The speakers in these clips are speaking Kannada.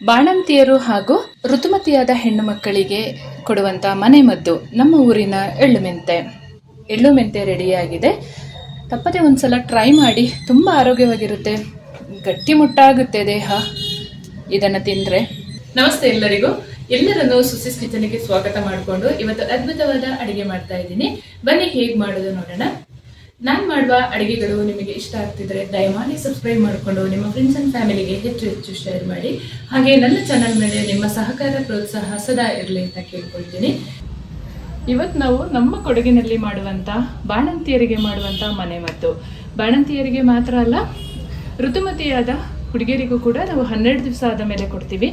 ಬಾಣಂತಿಯರು ಹಾಗೂ ಋತುಮತಿಯಾದ ಹೆಣ್ಣು ಮಕ್ಕಳಿಗೆ ಕೊಡುವಂತ ಮನೆಮದ್ದು ನಮ್ಮ ಊರಿನ ಎಳ್ಳು ಮೆಂತೆ ರೆಡಿಯಾಗಿದೆ. ತಪ್ಪದೆ ಒಂದ್ಸಲ ಟ್ರೈ ಮಾಡಿ, ತುಂಬ ಆರೋಗ್ಯವಾಗಿರುತ್ತೆ, ಗಟ್ಟಿಮುಟ್ಟಾಗುತ್ತೆ ದೇಹ ಇದನ್ನು ತಿಂದರೆ. ನಮಸ್ತೆ ಎಲ್ಲರನ್ನು ಸುಸಿಸ್ ಕಿಚನ್ಗೆ ಸ್ವಾಗತ ಮಾಡಿಕೊಂಡು ಇವತ್ತು ಅದ್ಭುತವಾದ ಅಡಿಗೆ ಮಾಡ್ತಾ ಇದ್ದೀನಿ. ಬನ್ನಿ ಹೇಗೆ ಮಾಡೋದು ನೋಡೋಣ. ನಾನು ಮಾಡುವ ಅಡಿಗೆಗಳು ನಿಮಗೆ ಇಷ್ಟ ಆಗ್ತಿದ್ರೆ ದಯಮಾಡಿ ಸಬ್ಸ್ಕ್ರೈಬ್ ಮಾಡಿಕೊಂಡು ನಿಮ್ಮ ಫ್ರೆಂಡ್ಸ್ ಅಂಡ್ ಫ್ಯಾಮಿಲಿಗೆ ಹೆಚ್ಚು ಶೇರ್ ಮಾಡಿ. ಹಾಗೆ ನನ್ನ ಚಾನಲ್ ಮೇಲೆ ನಿಮ್ಮ ಸಹಕಾರ ಪ್ರೋತ್ಸಾಹ ಸದಾ ಇರಲಿ ಅಂತ ಕೇಳ್ಕೊಳ್ತೀನಿ. ಇವತ್ತು ನಾವು ನಮ್ಮ ಕೊಡಗಿನಲ್ಲಿ ಮಾಡುವಂತ ಬಾಣಂತಿಯರಿಗೆ ಮಾಡುವಂತ ಮನೆಮದ್ದು. ಬಾಣಂತಿಯರಿಗೆ ಮಾತ್ರ ಅಲ್ಲ, ಋತುಮತಿಯಾದ ಹುಡುಗಿಯರಿಗೂ ಕೂಡ ನಾವು 12 ದಿವಸ ಆದ ಮೇಲೆ ಕೊಡ್ತೀವಿ.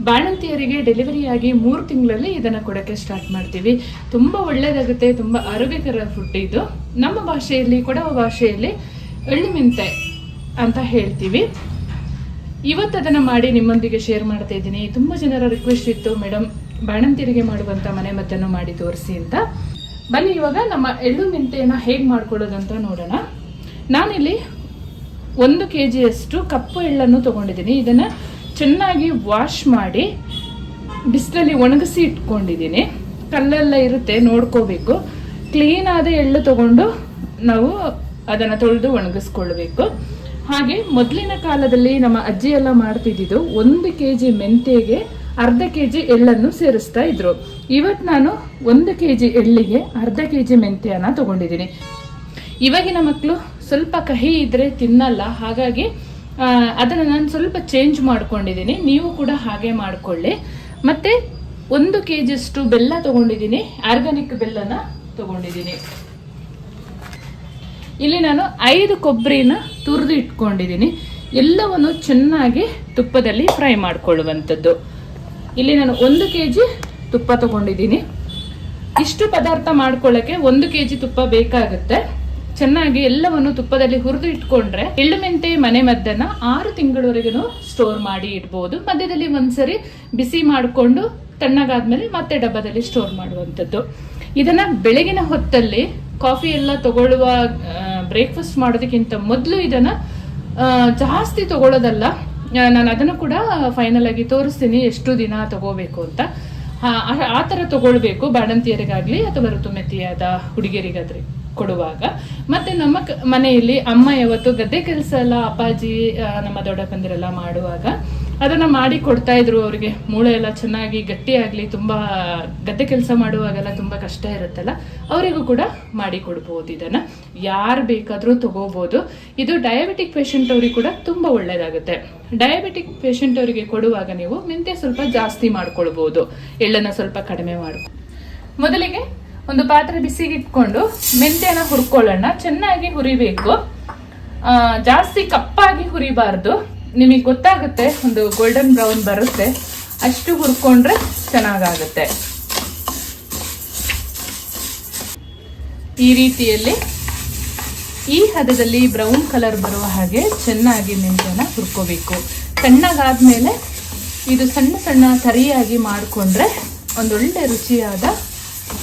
ಬಾಣಂತಿಯರಿಗೆ ಡೆಲಿವರಿಯಾಗಿ 3 ತಿಂಗಳಲ್ಲಿ ಇದನ್ನು ಕೊಡೋಕ್ಕೆ ಸ್ಟಾರ್ಟ್ ಮಾಡ್ತೀವಿ. ತುಂಬ ಒಳ್ಳೆಯದಾಗುತ್ತೆ, ತುಂಬ ಆರೋಗ್ಯಕರ ಫುಡ್ ಇದು. ನಮ್ಮ ಭಾಷೆಯಲ್ಲಿ, ಕೊಡವ ಭಾಷೆಯಲ್ಲಿ ಎಳ್ಳು ಮೆಂತೆ ಅಂತ ಹೇಳ್ತೀವಿ. ಇವತ್ತು ಅದನ್ನು ಮಾಡಿ ನಿಮ್ಮೊಂದಿಗೆ ಶೇರ್ ಮಾಡ್ತಾ ಇದ್ದೀನಿ. ತುಂಬ ಜನರ ರಿಕ್ವೆಸ್ಟ್ ಇತ್ತು, ಮೇಡಮ್ ಬಾಣಂತಿಯರಿಗೆ ಮಾಡುವಂಥ ಮನೆಮದ್ದನ್ನು ಮಾಡಿ ತೋರಿಸಿ ಅಂತ. ಬನ್ನಿ ಇವಾಗ ನಮ್ಮ ಎಳ್ಳು ಮೆಂತೆಯನ್ನು ಹೇಗೆ ಮಾಡ್ಕೊಳ್ಳೋದು ಅಂತ ನೋಡೋಣ. ನಾನಿಲ್ಲಿ 1 kg ಕಪ್ಪು ಎಳ್ಳನ್ನು ತಗೊಂಡಿದ್ದೀನಿ. ಇದನ್ನು ಚೆನ್ನಾಗಿ ವಾಶ್ ಮಾಡಿ ಬಿಸಿಲಲ್ಲಿ ಒಣಗಿಸಿ ಇಟ್ಕೊಂಡಿದ್ದೀನಿ. ಕಲ್ಲೆಲ್ಲ ಇರುತ್ತೆ, ನೋಡ್ಕೋಬೇಕು. ಕ್ಲೀನ್ ಆದ ಎಳ್ಳು ತಗೊಂಡು ನಾವು ಅದನ್ನು ತೊಳೆದು ಒಣಗಿಸ್ಕೊಳ್ಬೇಕು. ಹಾಗೆ ಮೊದಲಿನ ಕಾಲದಲ್ಲಿ ನಮ್ಮ ಅಜ್ಜಿ ಎಲ್ಲ ಮಾಡ್ತಿದ್ದು 1 kg ಮೆಂತೆಗೆ ಅರ್ಧ kg ಎಳ್ಳನ್ನು ಸೇರಿಸ್ತಾ ಇದ್ರು. ಇವತ್ತು ನಾನು 1 kg ಎಳ್ಳಿಗೆ ಅರ್ಧ kg ಮೆಂತೆಯನ್ನು ತಗೊಂಡಿದ್ದೀನಿ. ಇವಾಗಿನ ಮಕ್ಕಳು ಸ್ವಲ್ಪ ಕಹಿ ಇದ್ರೆ ತಿನ್ನಲ್ಲ, ಹಾಗಾಗಿ ಅದನ್ನು ನಾನು ಸ್ವಲ್ಪ ಚೇಂಜ್ ಮಾಡ್ಕೊಂಡಿದ್ದೀನಿ. ನೀವು ಕೂಡ ಹಾಗೆ ಮಾಡ್ಕೊಳ್ಳಿ. ಮತ್ತೆ 1 kg ಬೆಲ್ಲ ತಗೊಂಡಿದ್ದೀನಿ, ಆರ್ಗ್ಯಾನಿಕ್ ಬೆಲ್ಲನ ತಗೊಂಡಿದ್ದೀನಿ. ಇಲ್ಲಿ ನಾನು 5 ಕೊಬ್ಬರಿನ ತುರಿದು ಇಟ್ಕೊಂಡಿದ್ದೀನಿ. ಎಲ್ಲವನ್ನು ಚೆನ್ನಾಗಿ ತುಪ್ಪದಲ್ಲಿ ಫ್ರೈ ಮಾಡ್ಕೊಳ್ಳುವಂಥದ್ದು. ಇಲ್ಲಿ ನಾನು 1 kg ತುಪ್ಪ ತಗೊಂಡಿದ್ದೀನಿ. ಇಷ್ಟು ಪದಾರ್ಥ ಮಾಡ್ಕೊಳ್ಳೋಕ್ಕೆ 1 kg ತುಪ್ಪ ಬೇಕಾಗುತ್ತೆ. ಚೆನ್ನಾಗಿ ಎಲ್ಲವನ್ನು ತುಪ್ಪದಲ್ಲಿ ಹುರಿದು ಇಟ್ಕೊಂಡ್ರೆ ಎಳ್ಳು ಮೆಂತೆ ಮನೆಮದ್ದನ್ನ 6 ತಿಂಗಳವರೆಗೂ ಸ್ಟೋರ್ ಮಾಡಿ ಇಡ್ಬೋದು. ಮಧ್ಯದಲ್ಲಿ ಒಂದ್ಸರಿ ಬಿಸಿ ಮಾಡಿಕೊಂಡು ತಣ್ಣಗಾದ್ಮೇಲೆ ಮತ್ತೆ ಡಬ್ಬದಲ್ಲಿ ಸ್ಟೋರ್ ಮಾಡುವಂಥದ್ದು. ಇದನ್ನ ಬೆಳಗಿನ ಹೊತ್ತಲ್ಲಿ ಕಾಫಿ ಎಲ್ಲ ತಗೊಳ್ಳುವ, ಬ್ರೇಕ್ಫಾಸ್ಟ್ ಮಾಡೋದಕ್ಕಿಂತ ಮೊದಲು ಇದನ್ನ ಜಾಸ್ತಿ ತಗೊಳ್ಳೋದಲ್ಲ. ನಾನು ಅದನ್ನು ಕೂಡ ಫೈನಲ್ ಆಗಿ ತೋರಿಸ್ತೀನಿ ಎಷ್ಟು ದಿನ ತಗೋಬೇಕು ಅಂತ. ಆ ಥರ ತಗೊಳ್ಬೇಕು, ಬಾಣಂತಿಯರಿಗಾಗ್ಲಿ ಅಥವಾ ಋತುಮತಿಯಾದ ಹುಡುಗಿಯರಿಗಾದ್ರಿ ಕೊಡುವಾಗ. ಮತ್ತೆ ನಮ್ಮ ಮನೆಯಲ್ಲಿ ಅಮ್ಮ ಯಾವತ್ತು ಗದ್ದೆ ಕೆಲಸ ಎಲ್ಲ ಅಪ್ಪಾಜಿ ನಮ್ಮ ದೊಡ್ಡಪ್ಪಂದಿರೆಲ್ಲ ಮಾಡುವಾಗ ಅದನ್ನ ಮಾಡಿ ಕೊಡ್ತಾ ಇದ್ರು. ಅವರಿಗೆ ಮೂಳೆ ಎಲ್ಲ ಚೆನ್ನಾಗಿ ಗಟ್ಟಿಯಾಗ್ಲಿ, ತುಂಬಾ ಗದ್ದೆ ಕೆಲಸ ಮಾಡುವಾಗೆಲ್ಲ ತುಂಬಾ ಕಷ್ಟ ಇರುತ್ತಲ್ಲ, ಅವರಿಗೂ ಕೂಡ ಮಾಡಿ ಕೊಡ್ಬೋದು. ಇದನ್ನ ಯಾರು ಬೇಕಾದ್ರೂ ತಗೋಬಹುದು. ಇದು ಡಯಾಬಿಟಿಕ್ ಪೇಷಂಟ್ ಅವ್ರಿಗೆ ಕೂಡ ತುಂಬಾ ಒಳ್ಳೇದಾಗುತ್ತೆ. ಡಯಾಬಿಟಿಕ್ ಪೇಷಂಟ್ ಅವರಿಗೆ ಕೊಡುವಾಗ ನೀವು ಮೆಂತೆ ಸ್ವಲ್ಪ ಜಾಸ್ತಿ ಮಾಡ್ಕೊಳ್ಬಹುದು, ಎಳ್ಳನ್ನ ಸ್ವಲ್ಪ ಕಡಿಮೆ ಮಾಡಿ. ಮೊದಲಿಗೆ ಒಂದು ಪಾತ್ರೆ ಬಿಸಿಗೆ ಇಟ್ಕೊಂಡು ಮೆಂತೆನ ಹುರ್ಕೊಳ್ಳೋಣ. ಚೆನ್ನಾಗಿ ಹುರಿಬೇಕು, ಜಾಸ್ತಿ ಕಪ್ಪಾಗಿ ಹುರಿಬಾರ್ದು. ನಿಮಗೆ ಗೊತ್ತಾಗುತ್ತೆ, ಒಂದು ಗೋಲ್ಡನ್ ಬ್ರೌನ್ ಬರುತ್ತೆ, ಅಷ್ಟು ಹುರ್ಕೊಂಡ್ರೆ ಚೆನ್ನಾಗಾಗುತ್ತೆ. ಈ ರೀತಿಯಲ್ಲಿ ಈ ಹದದಲ್ಲಿ ಬ್ರೌನ್ ಕಲರ್ ಬರುವ ಹಾಗೆ ಚೆನ್ನಾಗಿ ಮೆಂತೆನ ಹುರ್ಕೋಬೇಕು. ತಣ್ಣಗಾದ್ಮೇಲೆ ಇದು ಸಣ್ಣ ಸಣ್ಣ ತರಿಯಾಗಿ ಮಾಡಿಕೊಂಡ್ರೆ ಒಂದೊಳ್ಳೆ ರುಚಿಯಾದ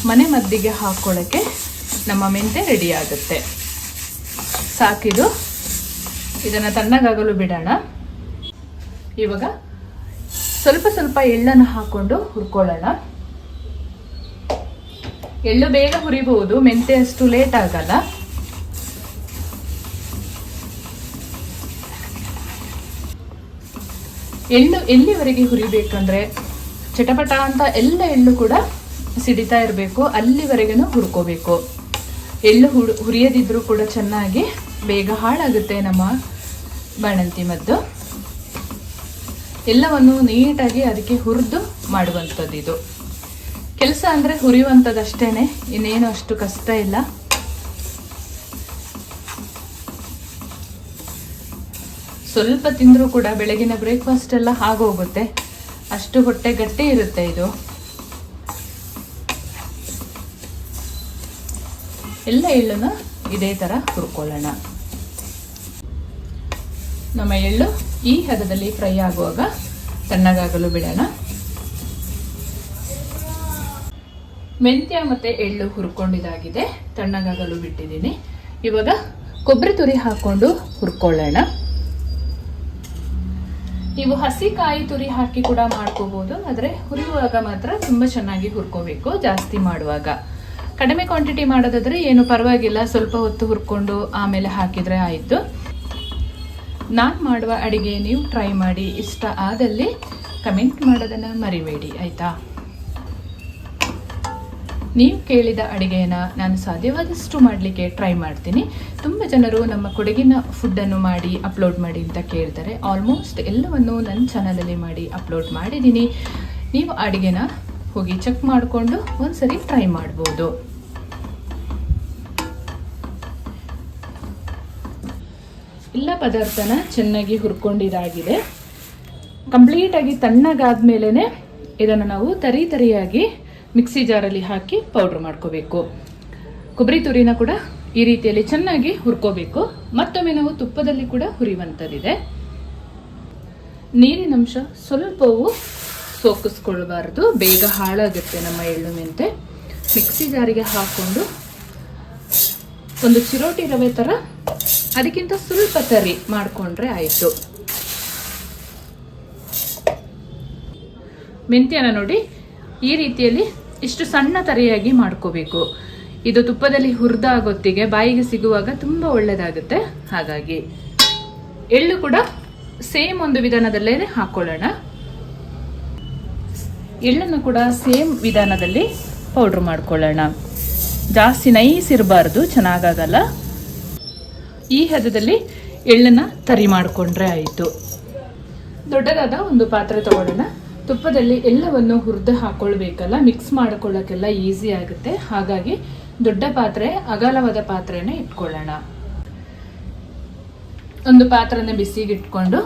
ಮನೆಮದ್ದಿಗೆ ಹಾಕೊಳ್ಳೋಕ್ಕೆ ನಮ್ಮ ಮೆಂತೆ ರೆಡಿ ಆಗುತ್ತೆ. ಸಾಕಿದು, ಇದನ್ನು ತಣ್ಣಗಾಗಲು ಬಿಡೋಣ. ಇವಾಗ ಸ್ವಲ್ಪ ಸ್ವಲ್ಪ ಎಳ್ಳನ್ನು ಹಾಕೊಂಡು ಹುರ್ಕೊಳ್ಳೋಣ. ಎಳ್ಳು ಬೇಗ ಹುರಿಬಹುದು, ಮೆಂತೆ ಅಷ್ಟು ಲೇಟ್ ಆಗಲ್ಲ. ಎಳ್ಳು ಎಲ್ಲಿವರೆಗೆ ಹುರಿಬೇಕಂದ್ರೆ ಚಟಪಟ ಅಂತ ಎಲ್ಲ ಎಳ್ಳು ಕೂಡ ಸಿಡಿತಾ ಇರಬೇಕು, ಅಲ್ಲಿವರೆಗೂ ಹುರ್ಕೋಬೇಕು. ಎಳ್ಳು ಹುರಿಯದಿದ್ರೂ ಕೂಡ ಚೆನ್ನಾಗಿ ಬೇಗ ಹಾಳಾಗುತ್ತೆ ನಮ್ಮ ಬಾಣಂತಿ ಮದ್ದು. ಎಲ್ಲವನ್ನು ನೀಟಾಗಿ ಅದಕ್ಕೆ ಹುರಿದು ಮಾಡುವಂಥದ್ದು ಇದು ಕೆಲಸ. ಅಂದರೆ ಹುರಿಯುವಂಥದ್ದು ಅಷ್ಟೇನೆ, ಇನ್ನೇನು ಅಷ್ಟು ಕಷ್ಟ ಇಲ್ಲ. ಸ್ವಲ್ಪ ತಿಂದರೂ ಕೂಡ ಬೆಳಗಿನ ಬ್ರೇಕ್ಫಾಸ್ಟ್ ಎಲ್ಲ ಆಗೋಗುತ್ತೆ, ಅಷ್ಟು ಹೊಟ್ಟೆ ಗಟ್ಟಿ ಇರುತ್ತೆ ಇದು. ಎಲ್ಲ ಎಳ್ಳನ್ನು ಇದೇ ಥರ ಹುರ್ಕೊಳ್ಳೋಣ. ನಮ್ಮ ಎಳ್ಳು ಈ ಹದದಲ್ಲಿ ಫ್ರೈ ಆಗುವಾಗ ತಣ್ಣಗಾಗಲು ಬಿಡೋಣ. ಮೆಂತ್ಯ ಮತ್ತು ಎಳ್ಳು ಹುರ್ಕೊಂಡಿದ್ದಾಗಿದೆ, ತಣ್ಣಗಾಗಲು ಬಿಟ್ಟಿದ್ದೀನಿ. ಇವಾಗ ಕೊಬ್ಬರಿ ತುರಿ ಹಾಕ್ಕೊಂಡು ಹುರ್ಕೊಳ್ಳೋಣ. ನೀವು ಹಸಿ ಕಾಯಿ ತುರಿ ಹಾಕಿ ಕೂಡ ಮಾಡ್ಕೋಬಹುದು, ಆದರೆ ಹುರಿಯುವಾಗ ಮಾತ್ರ ತುಂಬ ಚೆನ್ನಾಗಿ ಹುರ್ಕೋಬೇಕು. ಜಾಸ್ತಿ ಮಾಡುವಾಗ ಕಡಿಮೆ ಕ್ವಾಂಟಿಟಿ ಮಾಡೋದಾದ್ರೆ ಏನು ಪರವಾಗಿಲ್ಲ, ಸ್ವಲ್ಪ ಹೊತ್ತು ಹುರ್ಕೊಂಡು ಆಮೇಲೆ ಹಾಕಿದ್ರೆ ಆಯಿತು. ನಾನು ಮಾಡುವ ಅಡಿಗೆ ನೀವು ಟ್ರೈ ಮಾಡಿ, ಇಷ್ಟ ಆದಲ್ಲಿ ಕಮೆಂಟ್ ಮಾಡೋದನ್ನು ಮರಿಬೇಡಿ ಆಯಿತಾ. ನೀವು ಕೇಳಿದ ಅಡುಗೆಯನ್ನು ನಾನು ಸಾಧ್ಯವಾದಷ್ಟು ಮಾಡಲಿಕ್ಕೆ ಟ್ರೈ ಮಾಡ್ತೀನಿ. ತುಂಬ ಜನರು ನಮ್ಮ ಕೊಡಗಿನ ಫುಡ್ಡನ್ನು ಮಾಡಿ ಅಪ್ಲೋಡ್ ಮಾಡಿ ಅಂತ ಕೇಳ್ತಾರೆ. ಆಲ್ಮೋಸ್ಟ್ ಎಲ್ಲವನ್ನು ನನ್ನ ಚಾನಲಲ್ಲಿ ಮಾಡಿ ಅಪ್ಲೋಡ್ ಮಾಡಿದ್ದೀನಿ. ನೀವು ಅಡುಗೆನ ಹೋಗಿ ಚೆಕ್ ಮಾಡಿಕೊಂಡು ಒಂದ್ಸರಿ ಟ್ರೈ ಮಾಡ್ಬೋದು. ಎಲ್ಲ ಪದಾರ್ಥನ ಚೆನ್ನಾಗಿ ಹುರ್ಕೊಂಡಿದ್ದಾಗಿದೆ. ಕಂಪ್ಲೀಟಾಗಿ ತಣ್ಣಗಾದ್ಮೇಲೆ ಇದನ್ನು ನಾವು ತರಿಯಾಗಿ ಮಿಕ್ಸಿ ಜಾರಲ್ಲಿ ಹಾಕಿ ಪೌಡ್ರ್ ಮಾಡ್ಕೋಬೇಕು. ಕೊಬ್ಬರಿ ತುರಿನ ಕೂಡ ಈ ರೀತಿಯಲ್ಲಿ ಚೆನ್ನಾಗಿ ಹುರ್ಕೋಬೇಕು. ಮತ್ತೊಮ್ಮೆ ನಾವು ತುಪ್ಪದಲ್ಲಿ ಕೂಡ ಹುರಿಯುವಂಥದ್ದಿದೆ. ನೀರಿನಂಶ ಸ್ವಲ್ಪವೂ ಸೋಕಿಸ್ಕೊಳ್ಬಾರ್ದು, ಬೇಗ ಹಾಳಾಗುತ್ತೆ ನಮ್ಮ ಎಳ್ಳು ಮೆಂತೆ. ಮಿಕ್ಸಿ ಜಾರಿಗೆ ಹಾಕ್ಕೊಂಡು ಒಂದು ಚಿರೋಟಿ ರವೆ ಥರ ಅದಕ್ಕಿಂತ ಸ್ವಲ್ಪ ತರಿ ಮಾಡಿಕೊಂಡ್ರೆ ಆಯಿತು. ಮೆಂತ್ಯನ ನೋಡಿ ಈ ರೀತಿಯಲ್ಲಿ ಇಷ್ಟು ಸಣ್ಣ ತರಿಯಾಗಿ ಮಾಡ್ಕೋಬೇಕು. ಇದು ತುಪ್ಪದಲ್ಲಿ ಹುರಿದಾಗೊತ್ತಿಗೆ ಬಾಯಿಗೆ ಸಿಗುವಾಗ ತುಂಬ ಒಳ್ಳೆಯದಾಗುತ್ತೆ. ಹಾಗಾಗಿ ಎಳ್ಳು ಕೂಡ ಸೇಮ್ ಒಂದು ವಿಧಾನದಲ್ಲೇ ಹಾಕೊಳ್ಳೋಣ. ಎಳ್ಳನ್ನು ಕೂಡ ಸೇಮ್ ವಿಧಾನದಲ್ಲಿ ಪೌಡ್ರ್ ಮಾಡ್ಕೊಳ್ಳೋಣ. ಜಾಸ್ತಿ ನೈಸ್ ಇರಬಾರ್ದು, ಚೆನ್ನಾಗಾಗಲ್ಲ. ಈ ಹದದಲ್ಲಿ ಎಳ್ಳನ್ನು ತರಿ ಮಾಡಿಕೊಂಡ್ರೆ ಆಯಿತು. ದೊಡ್ಡದಾದ ಒಂದು ಪಾತ್ರೆ ತಗೊಳ್ಳೋಣ. ತುಪ್ಪದಲ್ಲಿ ಎಲ್ಲವನ್ನು ಹುರಿದು ಹಾಕೊಳ್ಬೇಕಲ್ಲ, ಮಿಕ್ಸ್ ಮಾಡ್ಕೊಳ್ಳೋಕ್ಕೆಲ್ಲ ಈಸಿ ಆಗುತ್ತೆ. ಹಾಗಾಗಿ ದೊಡ್ಡ ಪಾತ್ರೆ, ಅಗಲವಾದ ಪಾತ್ರೆನ ಇಟ್ಕೊಳ್ಳೋಣ. ಒಂದು ಪಾತ್ರೆನ ಬಿಸಿಗೆ ಇಟ್ಕೊಂಡು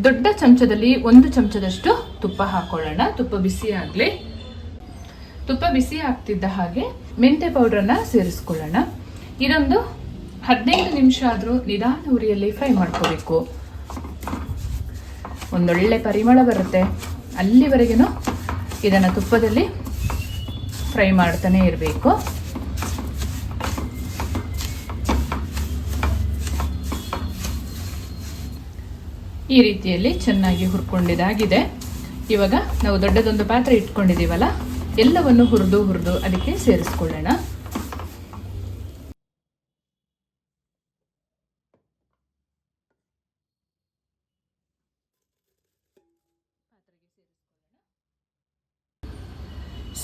ದೊಡ್ಡ ಚಮಚದಲ್ಲಿ 1 ಚಮಚದಷ್ಟು ತುಪ್ಪ ಹಾಕೊಳ್ಳೋಣ. ತುಪ್ಪ ಬಿಸಿ ಆಗಲಿ. ತುಪ್ಪ ಬಿಸಿ ಆಗ್ತಿದ್ದ ಹಾಗೆ ಮೆಂತೆ ಪೌಡ್ರನ್ನ ಸೇರಿಸ್ಕೊಳ್ಳೋಣ. ಇದೊಂದು 15 ನಿಮಿಷ ಆದರೂ ನಿಧಾನ ಉರಿಯಲ್ಲಿ ಫ್ರೈ ಮಾಡ್ಕೋಬೇಕು. ಒಂದೊಳ್ಳೆ ಪರಿಮಳ ಬರುತ್ತೆ. ಅಲ್ಲಿವರೆಗೂ ಇದನ್ನು ತುಪ್ಪದಲ್ಲಿ ಫ್ರೈ ಮಾಡ್ತಾನೆ ಇರಬೇಕು. ಈ ರೀತಿಯಲ್ಲಿ ಚೆನ್ನಾಗಿ ಹುರ್ಕೊಂಡಿದ್ದಾಗಿದೆ. ಇವಾಗ ನಾವು ದೊಡ್ಡದೊಂದು ಪಾತ್ರೆ ಇಟ್ಕೊಂಡಿದ್ದೀವಲ್ಲ, ಎಲ್ಲವನ್ನು ಹುರಿದು ಅದಕ್ಕೆ ಸೇರಿಸ್ಕೊಳ್ಳೋಣ.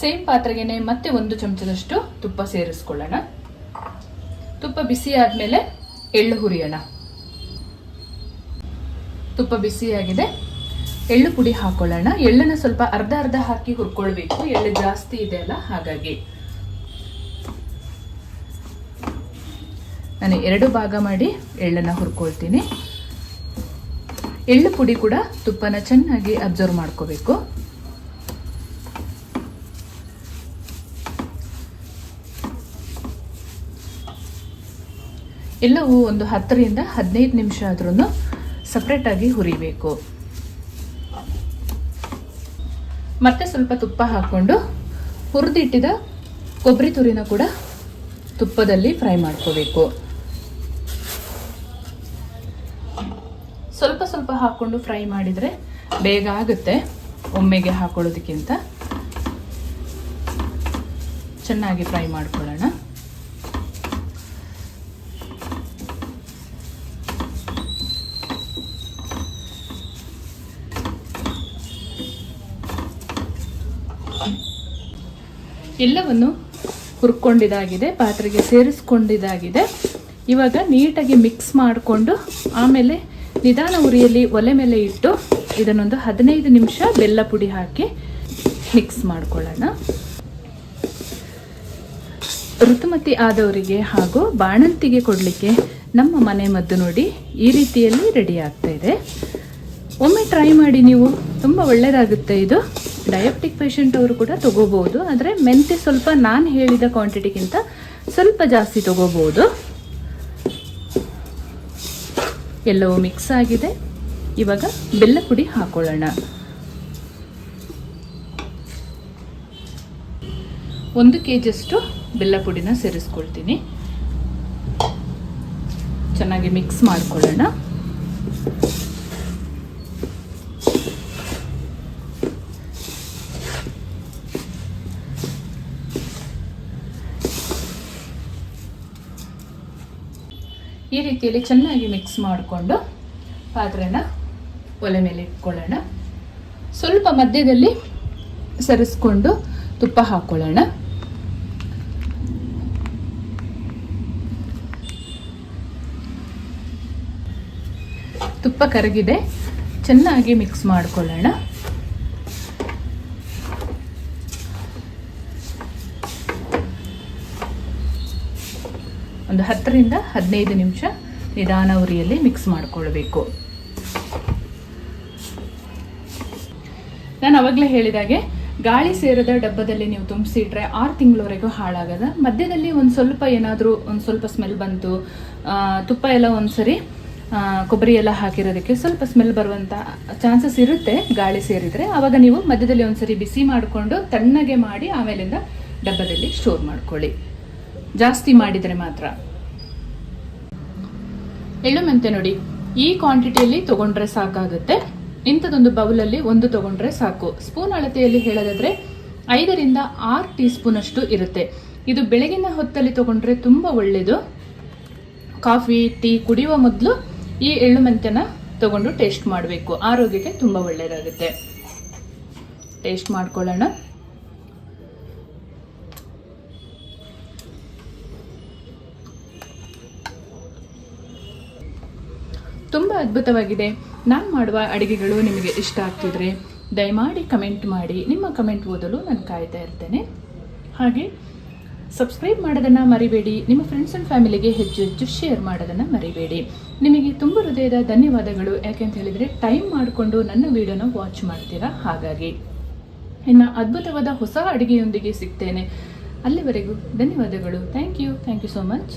ಸೇಮ್ ಪಾತ್ರೆಗೆ ಮತ್ತೆ 1 ಚಮಚದಷ್ಟು ತುಪ್ಪ ಸೇರಿಸ್ಕೊಳ್ಳೋಣ. ತುಪ್ಪ ಬಿಸಿ ಆದ್ಮೇಲೆ ಎಳ್ಳು ಹುರಿಯೋಣ. ತುಪ್ಪ ಬಿಸಿಯಾಗಿದೆ. ಎಳ್ಳು ಪುಡಿ ಹಾಕೊಳ್ಳೋಣ. ಎಳ್ಳನ್ನು ಸ್ವಲ್ಪ ಅರ್ಧ ಹಾಕಿ ಹುರ್ಕೊಳ್ಬೇಕು. ಎಳ್ಳು ಜಾಸ್ತಿ ಇದೆ ಅಲ್ಲ, ಹಾಗಾಗಿ ನಾನು 2 ಭಾಗ ಮಾಡಿ ಎಳ್ಳನ್ನು ಹುರ್ಕೊಳ್ತೀನಿ. ಎಳ್ಳು ಪುಡಿ ಕೂಡ ತುಪ್ಪನ ಚೆನ್ನಾಗಿ ಅಬ್ಸರ್ವ್ ಮಾಡ್ಕೋಬೇಕು. ಎಲ್ಲವೂ ಒಂದು 10 ರಿಂದ 15 ನಿಮಿಷ ಆದ್ರೂ ಸಪ್ರೇಟ್ ಆಗಿ ಹುರಿಬೇಕು. ಮತ್ತೆ ಸ್ವಲ್ಪ ತುಪ್ಪ ಹಾಕೊಂಡು ಹುರಿದಿಟ್ಟಿದ ಕೊಬ್ಬರಿ ತುರಿನ ಕೂಡ ತುಪ್ಪದಲ್ಲಿ ಫ್ರೈ ಮಾಡ್ಕೋಬೇಕು. ಸ್ವಲ್ಪ ಹಾಕೊಂಡು ಫ್ರೈ ಮಾಡಿದರೆ ಬೇಗ ಆಗುತ್ತೆ. ಒಮ್ಮೆಗೆ ಹಾಕೊಳ್ಳೋದಕ್ಕಿಂತ ಚೆನ್ನಾಗಿ ಫ್ರೈ ಮಾಡ್ಕೊಳ್ಳೋಣ. ಎಲ್ಲವನ್ನು ಹುರ್ಕೊಂಡಿದ್ದಾಗಿದೆ, ಪಾತ್ರೆಗೆ ಸೇರಿಸ್ಕೊಂಡಿದ್ದಾಗಿದೆ. ಇವಾಗ ನೀಟಾಗಿ ಮಿಕ್ಸ್ ಮಾಡಿಕೊಂಡು ಆಮೇಲೆ ನಿಧಾನ ಉರಿಯಲ್ಲಿ ಒಲೆ ಮೇಲೆ ಇಟ್ಟು ಇದನ್ನೊಂದು 15 ನಿಮಿಷ ಬೆಲ್ಲ ಪುಡಿ ಹಾಕಿ ಮಿಕ್ಸ್ ಮಾಡ್ಕೊಳ್ಳೋಣ. ಋತುಮತಿ ಆದವರಿಗೆ ಹಾಗೂ ಬಾಣಂತಿಗೆ ಕೊಡಲಿಕ್ಕೆ ನಮ್ಮ ಮನೆ ಮದ್ದು ನೋಡಿ ಈ ರೀತಿಯಲ್ಲಿ ರೆಡಿ ಆಗ್ತಾ ಇದೆ. ಒಮ್ಮೆ ಟ್ರೈ ಮಾಡಿ ನೀವು, ತುಂಬ ಒಳ್ಳೆಯದಾಗುತ್ತೆ. ಇದು ಡಯಾಬಿಟಿಕ್ ಪೇಷಂಟ್ ಅವರು ಕೂಡ ತಗೋಬಹುದು. ಆದರೆ ಮೆಂತೆ ಸ್ವಲ್ಪ ನಾನು ಹೇಳಿದ ಕ್ವಾಂಟಿಟಿಗಿಂತ ಸ್ವಲ್ಪ ಜಾಸ್ತಿ ತಗೋಬಹುದು. ಎಲ್ಲವೂ ಮಿಕ್ಸ್ ಆಗಿದೆ. ಇವಾಗ ಬೆಲ್ಲ ಪುಡಿ ಹಾಕೊಳ್ಳೋಣ. 1 kg ಬೆಲ್ಲ ಪುಡಿನ ಸೇರಿಸ್ಕೊಳ್ತೀನಿ. ಚೆನ್ನಾಗಿ ಮಿಕ್ಸ್ ಮಾಡ್ಕೊಳ್ಳೋಣ. ಈ ರೀತಿಯಲ್ಲಿ ಚೆನ್ನಾಗಿ ಮಿಕ್ಸ್ ಮಾಡಿಕೊಂಡು ಪಾತ್ರೆನ ಒಲೆ ಮೇಲೆ ಇಟ್ಕೊಳ್ಳೋಣ. ಸ್ವಲ್ಪ ಮಧ್ಯದಲ್ಲಿ ಸರಿಸ್ಕೊಂಡು ತುಪ್ಪ ಹಾಕ್ಕೊಳ್ಳೋಣ. ತುಪ್ಪ ಕರಗಿದೆ, ಚೆನ್ನಾಗಿ ಮಿಕ್ಸ್ ಮಾಡ್ಕೊಳ್ಳೋಣ. ಒಂದು 10 ರಿಂದ 15 ನಿಮಿಷ ನಿಧಾನ ಉರಿಯಲ್ಲಿ ಮಿಕ್ಸ್ ಮಾಡ್ಕೊಳ್ಬೇಕು. ನಾನು ಅವಾಗಲೇ ಹೇಳಿದಾಗೆ ಗಾಳಿ ಸೇರದ ಡಬ್ಬದಲ್ಲಿ ನೀವು ತುಂಬಿಸಿಟ್ರೆ 6 ತಿಂಗಳವರೆಗೂ ಹಾಳಾಗದ. ಮಧ್ಯದಲ್ಲಿ ಒಂದು ಸ್ವಲ್ಪ ಏನಾದರೂ ಒಂದು ಸ್ವಲ್ಪ ಸ್ಮೆಲ್ ಬಂತು, ತುಪ್ಪ ಎಲ್ಲ ಒಂದ್ಸರಿ ಕೊಬ್ಬರಿ ಎಲ್ಲ ಹಾಕಿರೋದಕ್ಕೆ ಸ್ವಲ್ಪ ಸ್ಮೆಲ್ ಬರುವಂಥ ಚಾನ್ಸಸ್ ಇರುತ್ತೆ ಗಾಳಿ ಸೇರಿದರೆ. ಆವಾಗ ನೀವು ಮಧ್ಯದಲ್ಲಿ ಒಂದ್ಸರಿ ಬಿಸಿ ಮಾಡಿಕೊಂಡು ತಣ್ಣಗೆ ಮಾಡಿ ಆಮೇಲಿಂದ ಡಬ್ಬದಲ್ಲಿ ಸ್ಟೋರ್ ಮಾಡ್ಕೊಳ್ಳಿ, ಜಾಸ್ತಿ ಮಾಡಿದರೆ ಮಾತ್ರ. ಎಳ್ಳು ಮೆಂತೆ ನೋಡಿ, ಈ ಕ್ವಾಂಟಿಟಿಯಲ್ಲಿ ತಗೊಂಡ್ರೆ ಸಾಕಾಗುತ್ತೆ. ಇಂಥದೊಂದು ಬೌಲಲ್ಲಿ ಒಂದು ತಗೊಂಡ್ರೆ ಸಾಕು. ಸ್ಪೂನ್ ಅಳತೆಯಲ್ಲಿ ಹೇಳೋದಾದ್ರೆ 5 ರಿಂದ 6 ಟೀ ಸ್ಪೂನ್ ಅಷ್ಟು ಇರುತ್ತೆ. ಇದು ಬೆಳಗಿನ ಹೊತ್ತಲ್ಲಿ ತಗೊಂಡ್ರೆ ತುಂಬ ಒಳ್ಳೆಯದು. ಕಾಫಿ ಟೀ ಕುಡಿಯುವ ಮೊದಲು ಈ ಎಳ್ಳು ಮೆಂತೆನ ತಗೊಂಡು ಟೇಸ್ಟ್ ಮಾಡಬೇಕು, ಆರೋಗ್ಯಕ್ಕೆ ತುಂಬ ಒಳ್ಳೆಯದಾಗುತ್ತೆ. ಟೇಸ್ಟ್ ಮಾಡ್ಕೊಳ್ಳೋಣ. ತುಂಬ ಅದ್ಭುತವಾಗಿದೆ. ನಾನು ಮಾಡುವ ಅಡುಗೆಗಳು ನಿಮಗೆ ಇಷ್ಟ ಆಗ್ತಿದ್ರೆ ದಯಮಾಡಿ ಕಮೆಂಟ್ ಮಾಡಿ. ನಿಮ್ಮ ಕಮೆಂಟ್ ಓದಲು ನಾನು ಕಾಯ್ತಾ ಇರ್ತೇನೆ. ಹಾಗೆ ಸಬ್ಸ್ಕ್ರೈಬ್ ಮಾಡೋದನ್ನು ಮರಿಬೇಡಿ. ನಿಮ್ಮ ಫ್ರೆಂಡ್ಸ್ ಆ್ಯಂಡ್ ಫ್ಯಾಮಿಲಿಗೆ ಹೆಚ್ಚು ಹೆಚ್ಚು ಶೇರ್ ಮಾಡೋದನ್ನು ಮರಿಬೇಡಿ. ನಿಮಗೆ ತುಂಬ ಹೃದಯದ ಧನ್ಯವಾದಗಳು. ಯಾಕೆಂತ ಹೇಳಿದರೆ ಟೈಮ್ ಮಾಡಿಕೊಂಡು ನನ್ನ ವಿಡಿಯೋನ ವಾಚ್ ಮಾಡ್ತೀರಾ. ಹಾಗಾಗಿ ಇನ್ನು ಅದ್ಭುತವಾದ ಹೊಸ ಅಡುಗೆಯೊಂದಿಗೆ ಸಿಗ್ತೇನೆ. ಅಲ್ಲಿವರೆಗೂ ಧನ್ಯವಾದಗಳು. Thank you so much.